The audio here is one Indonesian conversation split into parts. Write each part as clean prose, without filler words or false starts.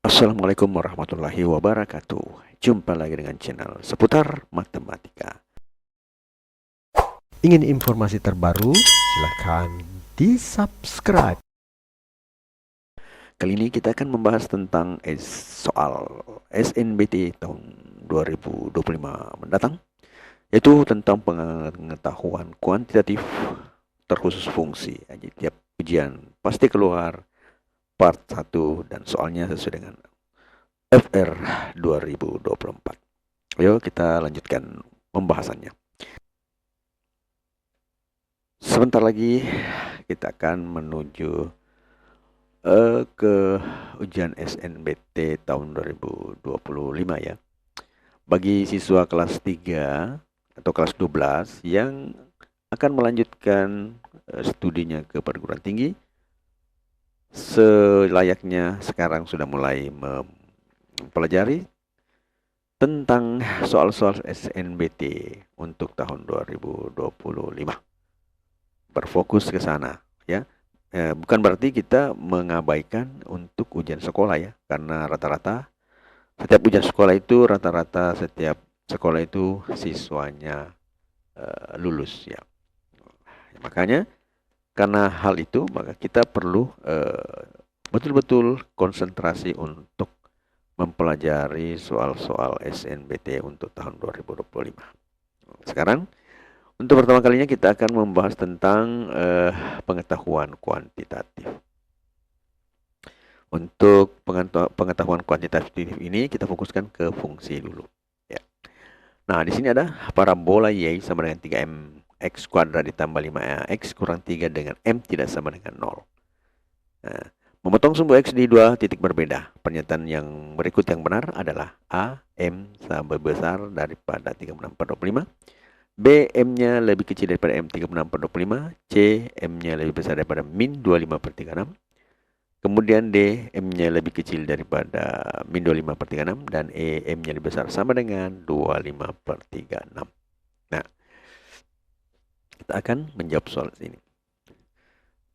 Assalamualaikum warahmatullahi wabarakatuh. Jumpa lagi dengan channel seputar matematika. Ingin informasi terbaru? Silahkan di-subscribe. Kali ini kita akan membahas tentang soal SNBT tahun 2025 mendatang, yaitu tentang pengetahuan kuantitatif terkhusus fungsi. Jadi tiap ujian pasti keluar part 1 dan soalnya sesuai dengan FR 2024. Ayo kita lanjutkan pembahasannya. Sebentar lagi kita akan menuju ke ujian SNBT tahun 2025 ya. Bagi siswa kelas 3 atau kelas 12 yang akan melanjutkan studinya ke perguruan tinggi, selayaknya sekarang sudah mulai mempelajari tentang soal-soal SNBT untuk tahun 2025. Berfokus ke sana ya. Bukan berarti kita mengabaikan untuk ujian sekolah ya, karena rata-rata setiap ujian sekolah itu setiap sekolah itu siswanya lulus ya. Makanya karena hal itu maka kita perlu betul-betul konsentrasi untuk mempelajari soal-soal SNBT untuk tahun 2025. Sekarang untuk pertama kalinya kita akan membahas tentang pengetahuan kuantitatif. Untuk pengetahuan kuantitatif ini kita fokuskan ke fungsi dulu. Ya. Nah, di sini ada parabola Y sama dengan 3M X kuadrat ditambah 5X kurang 3 dengan M tidak sama dengan 0. Nah, memotong sumbu X di dua titik berbeda. Pernyataan yang berikut yang benar adalah A, M sama besar daripada 36/25. B, M-nya lebih kecil daripada M 36/25. C, M-nya lebih besar daripada min 25/36. Kemudian D, M-nya lebih kecil daripada min 25/36. Dan E, M-nya lebih besar sama dengan 25/36. Nah, kita akan menjawab soal ini.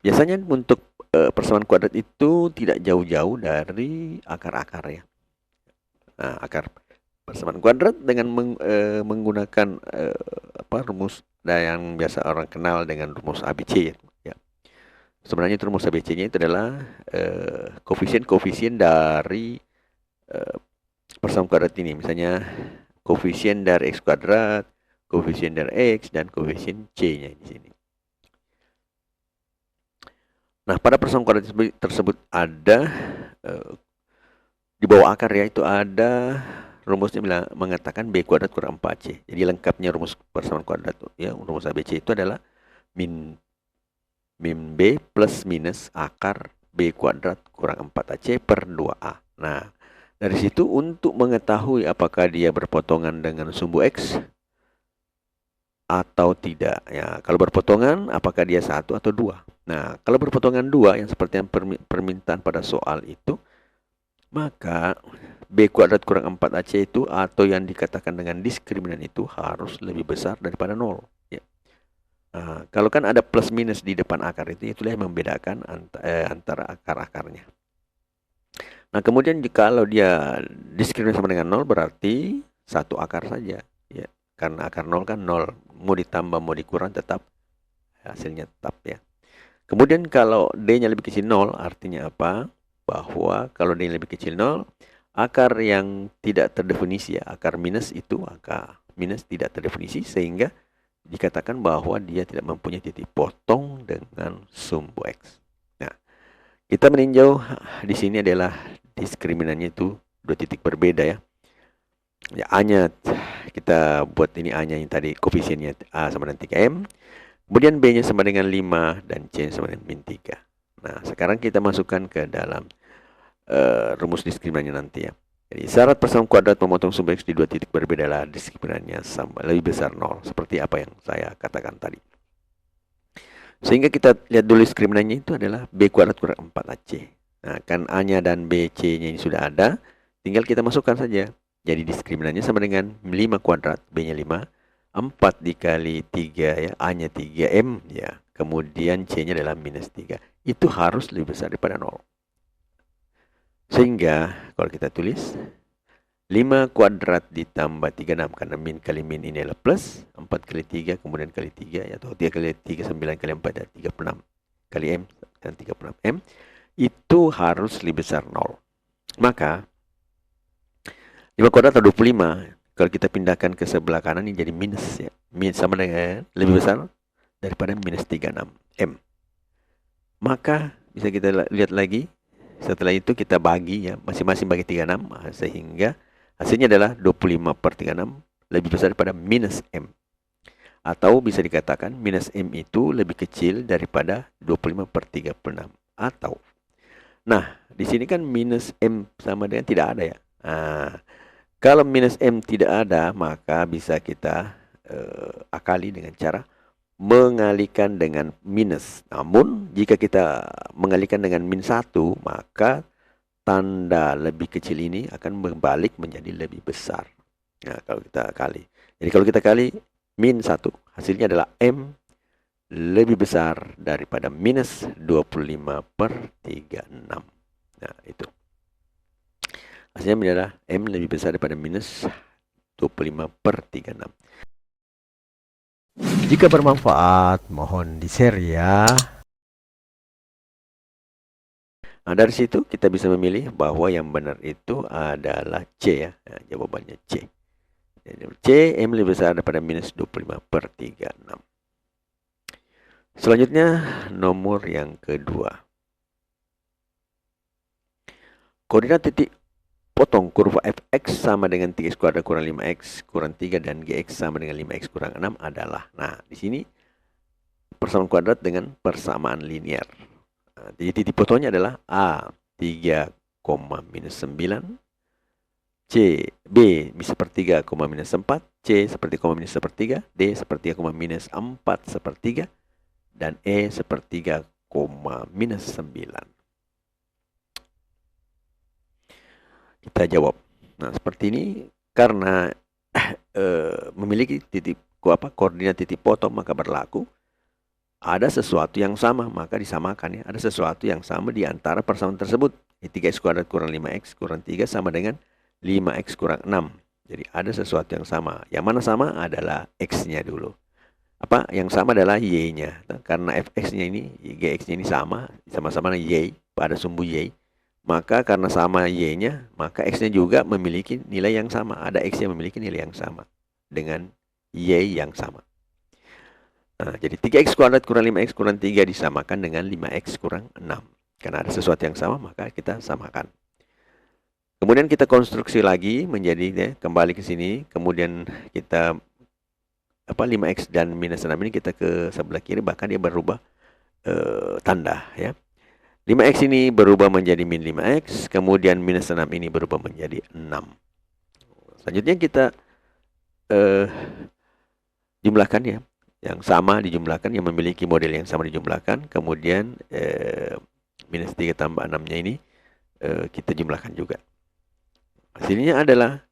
Biasanya untuk persamaan kuadrat itu tidak jauh-jauh dari akar-akar ya. Nah, akar persamaan kuadrat dengan menggunakan rumus yang biasa orang kenal dengan rumus ABC ya. Sebenarnya itu rumus ABC-nya itu adalah koefisien-koefisien dari persamaan kuadrat ini. Misalnya koefisien dari X kuadrat, koefisien dari X, dan koefisien C-nya di sini. Nah, pada persamaan kuadrat tersebut ada di bawah akar ya, itu ada rumusnya mengatakan B kuadrat kurang 4C. Jadi lengkapnya rumus persamaan kuadrat ya, rumus ABC itu adalah min B plus minus akar B kuadrat kurang 4AC per 2A. Nah, dari situ untuk mengetahui apakah dia berpotongan dengan sumbu X atau tidak. Ya, kalau berpotongan apakah dia 1 atau 2. Nah, kalau berpotongan 2 yang seperti yang permintaan pada soal itu, maka B kuadrat kurang 4AC itu atau yang dikatakan dengan diskriminan itu harus lebih besar daripada 0. Ya. Nah, kalau kan ada plus minus di depan akar itu, itulah yang membedakan antara akar-akarnya. Nah, kemudian kalau dia diskriminasi sama dengan 0 berarti satu akar saja. Ya. Karena akar 0 kan 0. Mau ditambah mau dikurang tetap hasilnya tetap ya. Kemudian kalau D-nya lebih kecil 0 artinya apa? Bahwa kalau D lebih kecil 0, akar yang tidak terdefinisi ya, akar minus itu akar minus tidak terdefinisi sehingga dikatakan bahwa dia tidak mempunyai titik potong dengan sumbu X. Nah, kita meninjau di sini adalah diskriminannya itu dua titik berbeda ya. Ya, A-nya kita buat ini A-nya yang tadi koefisiennya A sama dengan 3M. Kemudian B-nya sama dengan 5 dan C sama dengan min 3. Nah, sekarang kita masukkan ke dalam rumus diskriminannya nanti ya. Jadi syarat persamaan kuadrat memotong sumbu X di dua titik berbeda adalah diskriminannya sama lebih besar 0. Seperti apa yang saya katakan tadi. Sehingga kita lihat dulu diskriminannya itu adalah B kuadrat kurang 4AC. Nah, kan A-nya dan B, C-nya ini sudah ada. Tinggal kita masukkan saja. Jadi diskriminannya sama dengan 5 kuadrat, B-nya 5. 4 dikali 3 ya, A-nya 3M ya. Kemudian C-nya adalah minus 3. Itu harus lebih besar daripada 0. Sehingga kalau kita tulis 5 kuadrat ditambah 36, karena min kali min ini adalah plus 4 kali 3 kemudian kali 3, atau 3 kali 3 9 kali 4 dan 36 kali m dan 36 m itu harus lebih besar 0. Maka 5 kuadrat atau 25 kalau kita pindahkan ke sebelah kanan ini jadi minus ya. Min sama dengan lebih besar daripada minus 36 m. Maka bisa kita lihat lagi. Setelah itu kita bagi ya, masing-masing bagi 36, sehingga hasilnya adalah 25/36 lebih besar daripada minus M. Atau bisa dikatakan minus M itu lebih kecil daripada 25/36. Atau, nah di sini kan minus M sama dengan tidak ada ya. Kalau minus M tidak ada, maka bisa kita akali dengan cara mengalihkan dengan minus. Namun jika kita mengalihkan dengan min 1, maka tanda lebih kecil ini akan berbalik menjadi lebih besar. Nah, kalau kita kali. Jadi kalau kita kali min 1, hasilnya adalah M lebih besar daripada minus 25/36. Nah, itu. Hasilnya adalah M lebih besar daripada minus 25/36. Jika bermanfaat, mohon di-share ya. Nah, dari situ kita bisa memilih bahwa yang benar itu adalah C ya. Nah, jawabannya C. C, M lebih besar daripada minus 25/36. Selanjutnya, nomor yang kedua. Koordinat titik potong kurva fx sama dengan 3x kuadrat kurang 5x kurang 3 dan gx sama dengan 5x kurang 6 adalah. Nah, di sini persamaan kuadrat dengan persamaan linear. Nah, jadi titik potongnya adalah A 3, minus 9, C, B sepertiga, minus 4, C sepertiga, minus sepertiga, D sepertiga, minus 4 sepertiga, dan E sepertiga, minus 9. Kita jawab. Nah, seperti ini karena memiliki koordinat titik potong, maka berlaku ada sesuatu yang sama, maka disamakan ya. Ada sesuatu yang sama di antara persamaan tersebut. 3x kuadrat kurang 5x kurang 3 sama dengan 5x kurang 6. Jadi ada sesuatu yang sama. Yang mana sama adalah x-nya dulu. Apa yang sama adalah y-nya. Karena fx-nya ini, gx-nya ini sama-sama y pada sumbu y. Maka karena sama y-nya, maka x-nya juga memiliki nilai yang sama. Ada x yang memiliki nilai yang sama dengan y yang sama. Nah, jadi 3x kuadrat kurang 5x kurang 3 disamakan dengan 5x kurang 6. Karena ada sesuatu yang sama, maka kita samakan. Kemudian kita konstruksi lagi menjadi ya, kembali ke sini. Kemudian kita 5x dan minus 6 ini kita ke sebelah kiri, bahkan dia berubah tanda ya. 5x ini berubah menjadi min 5x, kemudian minus 6 ini berubah menjadi 6. Selanjutnya kita jumlahkan ya. Yang sama dijumlahkan, yang memiliki model yang sama dijumlahkan. Kemudian minus 3 tambah 6-nya ini kita jumlahkan juga. Hasilnya adalah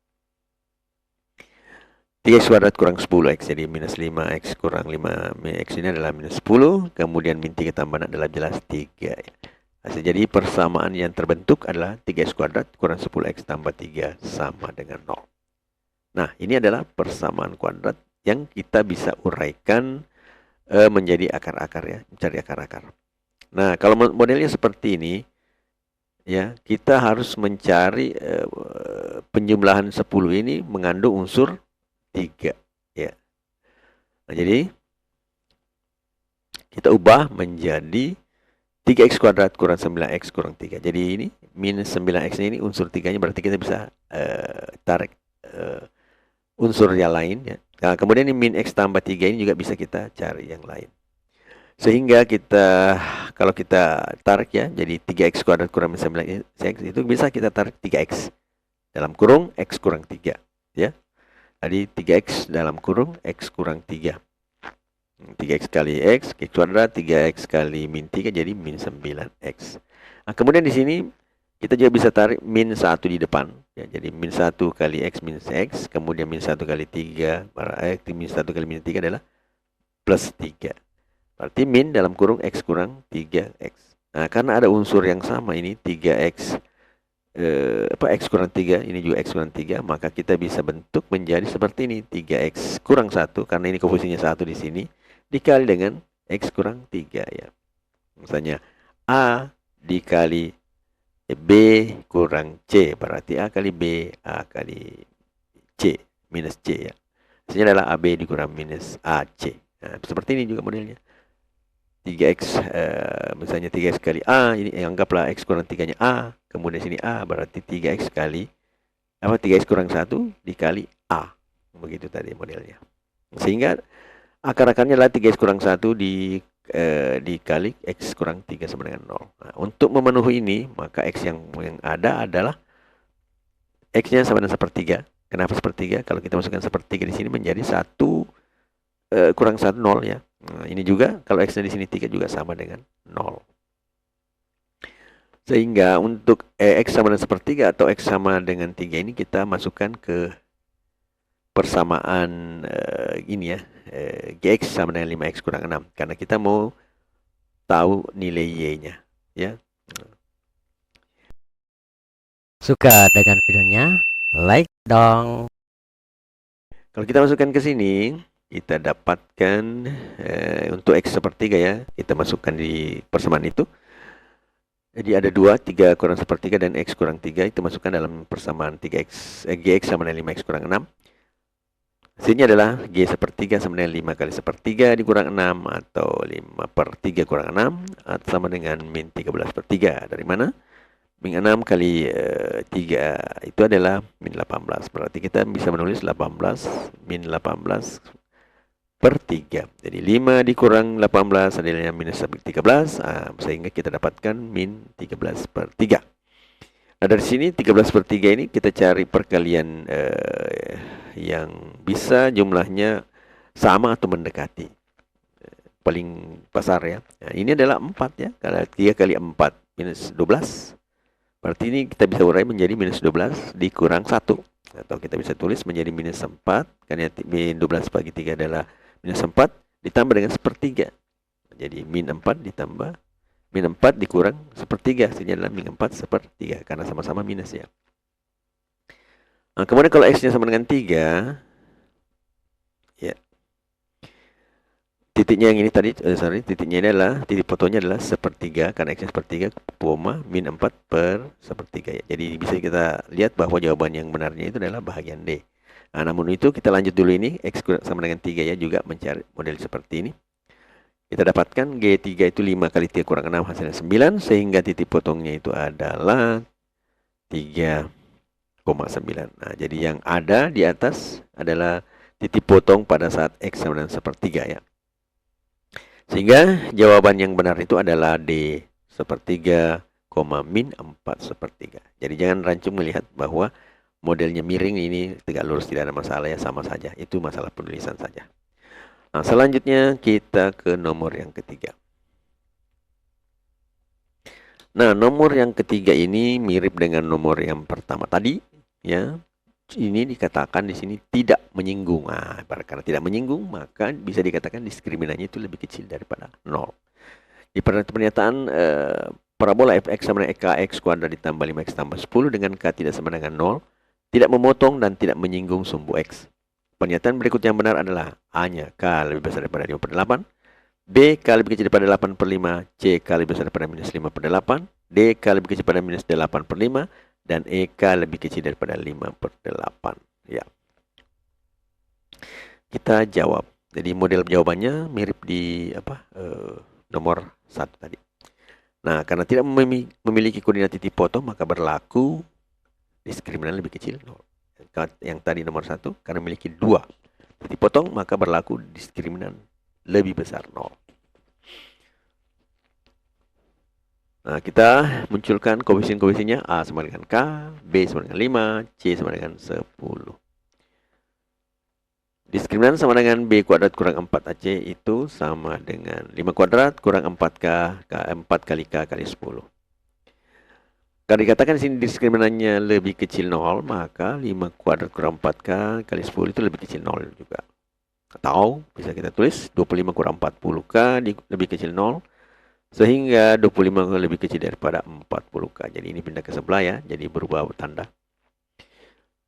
3x kuadrat kurang 10x. Jadi minus 5x kurang 5x ini adalah minus 10. Kemudian min 3 tambah 6 adalah jelas 3. Hasil jadi persamaan yang terbentuk adalah 3x kuadrat kurang 10x tambah 3 sama dengan 0. Nah, ini adalah persamaan kuadrat yang kita bisa uraikan menjadi akar-akar ya, mencari akar-akar. Nah, kalau modelnya seperti ini, ya kita harus mencari penjumlahan 10 ini mengandung unsur 3 ya. Nah, jadi kita ubah menjadi 3x kuadrat kurang 9x kurang 3. Jadi ini minus 9x ini unsur 3-nya, berarti kita bisa tarik unsur yang lain ya. Nah, kemudian ini min x tambah 3 ini juga bisa kita cari yang lain. Sehingga kita, kalau kita tarik ya, jadi 3x kuadrat kurang 9x itu bisa kita tarik 3x dalam kurung x kurang 3 ya. Jadi 3x dalam kurung x kurang 3. 3x kali x kuadrat, 3x kali min 3 jadi min 9x. Nah, kemudian di sini kita juga bisa tarik min 1 di depan ya, jadi min 1 kali x minus x, kemudian min 1 kali 3 min 1 kali min 3 adalah plus 3. Berarti min dalam kurung x kurang 3x. Nah, karena ada unsur yang sama ini 3x X kurang 3, ini juga X kurang 3, maka kita bisa bentuk menjadi seperti ini, 3X kurang 1, karena ini komposisinya 1 di sini, dikali dengan X kurang 3 ya. Misalnya A dikali B kurang C, berarti A kali B, A kali C, minus C ya. Hasilnya adalah AB dikurang minus AC. Nah, seperti ini juga modelnya. 3X, misalnya 3X kali A, ini anggaplah X kurang 3-nya A, kemudian sini A, berarti 3X kali, 3X kurang 1 dikali A. Begitu tadi modelnya. Sehingga akar-akarnya adalah 3X kurang 1 dikali X kurang 3 sama dengan 0. Nah, untuk memenuhi ini, maka X yang ada adalah X-nya sama dengan sepertiga. Kenapa sepertiga? Kalau kita masukkan sepertiga di sini menjadi 1 kurang 1, 0 ya. Nah, ini juga kalau X-nya di sini 3 juga sama dengan 0. Sehingga untuk X sama dengan sepertiga atau X sama dengan 3 ini kita masukkan ke persamaan ini ya. Gx sama dengan 5X kurang 6. Karena kita mau tahu nilai Y-nya ya. Suka dengan videonya? Like dong. Kalau kita masukkan ke sini, kita dapatkan untuk X sepertiga ya, kita masukkan di persamaan itu. Jadi ada 2, 3 kurang sepertiga dan X kurang 3, itu masukkan dalam persamaan 3X, Gx sama dengan 5X kurang 6. Hasilnya adalah G sepertiga sama dengan 5 kali sepertiga dikurang 6, atau 5 per 3 kurang 6, atau sama dengan min 13 per 3. Dari mana? Min 6 kali 3 itu adalah min 18. Berarti kita bisa menulis 18 min 18 per 3. Jadi 5 dikurang 18 adalah minus 13, sehingga kita dapatkan min 13 per 3. Nah, dari sini 13 per 3 ini kita cari perkalian yang bisa jumlahnya sama atau mendekati. Paling besar ya. Nah, ini adalah 4 ya. Kalau 3 kali 4 minus 12. Berarti ini kita bisa urai menjadi minus 12 dikurang 1. Atau kita bisa tulis menjadi minus 4. Karena min 12 bagi 3 adalah minus 4 ditambah dengan sepertiga. Jadi min 4 ditambah min 4 dikurang sepertiga. Hasilnya adalah min 4 sepertiga. Karena sama-sama minus ya. Nah, kemudian kalau X-nya sama dengan 3. Ya. Titiknya yang ini tadi, titiknya ini adalah, titik fotonya adalah sepertiga. Karena X-nya sepertiga, min 4 per sepertiga ya. Jadi bisa kita lihat bahwa jawaban yang benarnya itu adalah bahagian D. Nah, namun itu kita lanjut dulu ini, X sama dengan 3 ya, juga mencari model seperti ini. Kita dapatkan G3 itu 5 kali 3 kurang 6 hasilnya 9, sehingga titik potongnya itu adalah 3,9. Nah, jadi yang ada di atas adalah titik potong pada saat X sama dengan sepertiga ya. Sehingga jawaban yang benar itu adalah D sepertiga, min 4 sepertiga. Jadi jangan rancung melihat bahwa modelnya miring ini tegak lurus, tidak ada masalah ya, sama saja. Itu masalah penulisan saja. Nah, selanjutnya kita ke nomor yang ketiga. Nah, nomor yang ketiga ini mirip dengan nomor yang pertama tadi ya. Ini dikatakan di sini tidak menyinggung. Nah, karena tidak menyinggung, maka bisa dikatakan diskriminannya itu lebih kecil daripada 0. Di pernyataan parabola fx sama dengan x kuadrat ditambah 5x tambah 10 dengan k tidak sama dengan 0, tidak memotong dan tidak menyinggung sumbu x. Pernyataan berikut yang benar adalah A-nya k lebih besar daripada 5 per 8, B k lebih kecil daripada 8 per 5, C k lebih besar daripada minus 5 per 8, D k lebih kecil daripada minus 8 per 5, dan EK lebih kecil daripada 5 per 8. Ya. Kita jawab. Jadi model jawabannya mirip di nomor 1 tadi. Nah, karena tidak memiliki koordinat titik potong, maka berlaku diskriminan lebih kecil 0. Yang tadi nomor 1, karena memiliki 2 titik potong, maka berlaku diskriminan lebih besar 0. Nah, kita munculkan koefisien-koefisiennya. A sama dengan K, B sama dengan 5, C sama dengan 10. Diskriminan sama dengan B kuadrat kurang 4AC itu sama dengan 5 kuadrat kurang 4K, 4 kali K kali 10. Kalau dikatakan di sini diskriminannya lebih kecil 0, maka 5 kuadrat kurang 4K kali 10 itu lebih kecil 0 juga. Atau bisa kita tulis 25 kurang 40K lebih kecil 0. Sehingga 25 lebih kecil daripada 40K. Jadi ini pindah ke sebelah ya, jadi berubah tanda.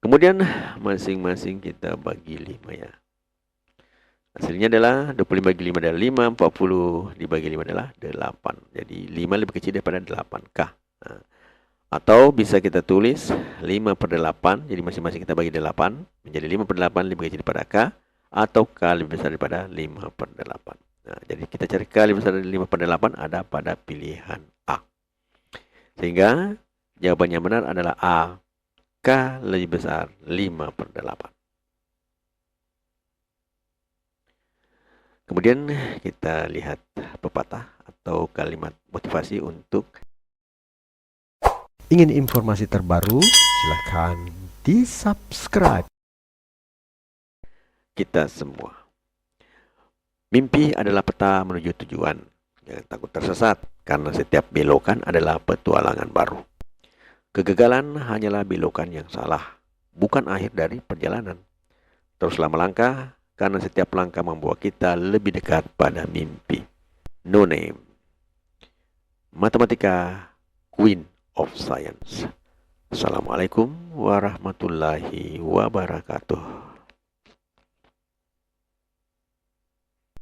Kemudian masing-masing kita bagi 5 ya. Hasilnya adalah 25 bagi 5 adalah 5, 40 dibagi 5 adalah 8. Jadi 5 lebih kecil daripada 8K. Nah, atau bisa kita tulis 5/8, jadi masing-masing kita bagi 8, menjadi 5/8 lebih kecil daripada K, atau K lebih besar daripada 5/8. Nah, jadi kita cari K lebih besar dari 5/8 ada pada pilihan A. Sehingga jawaban yang benar adalah A, K lebih besar 5/8. Kemudian kita lihat pepatah atau kalimat motivasi untuk Ingin informasi terbaru? Silakan di-subscribe. kita semua. Mimpi adalah peta menuju tujuan. Jangan takut tersesat, karena setiap belokan adalah petualangan baru. Kegagalan hanyalah belokan yang salah, bukan akhir dari perjalanan. Teruslah melangkah, karena setiap langkah membawa kita lebih dekat pada mimpi. No name. Matematika, Queen of Science. Assalamualaikum warahmatullahi wabarakatuh.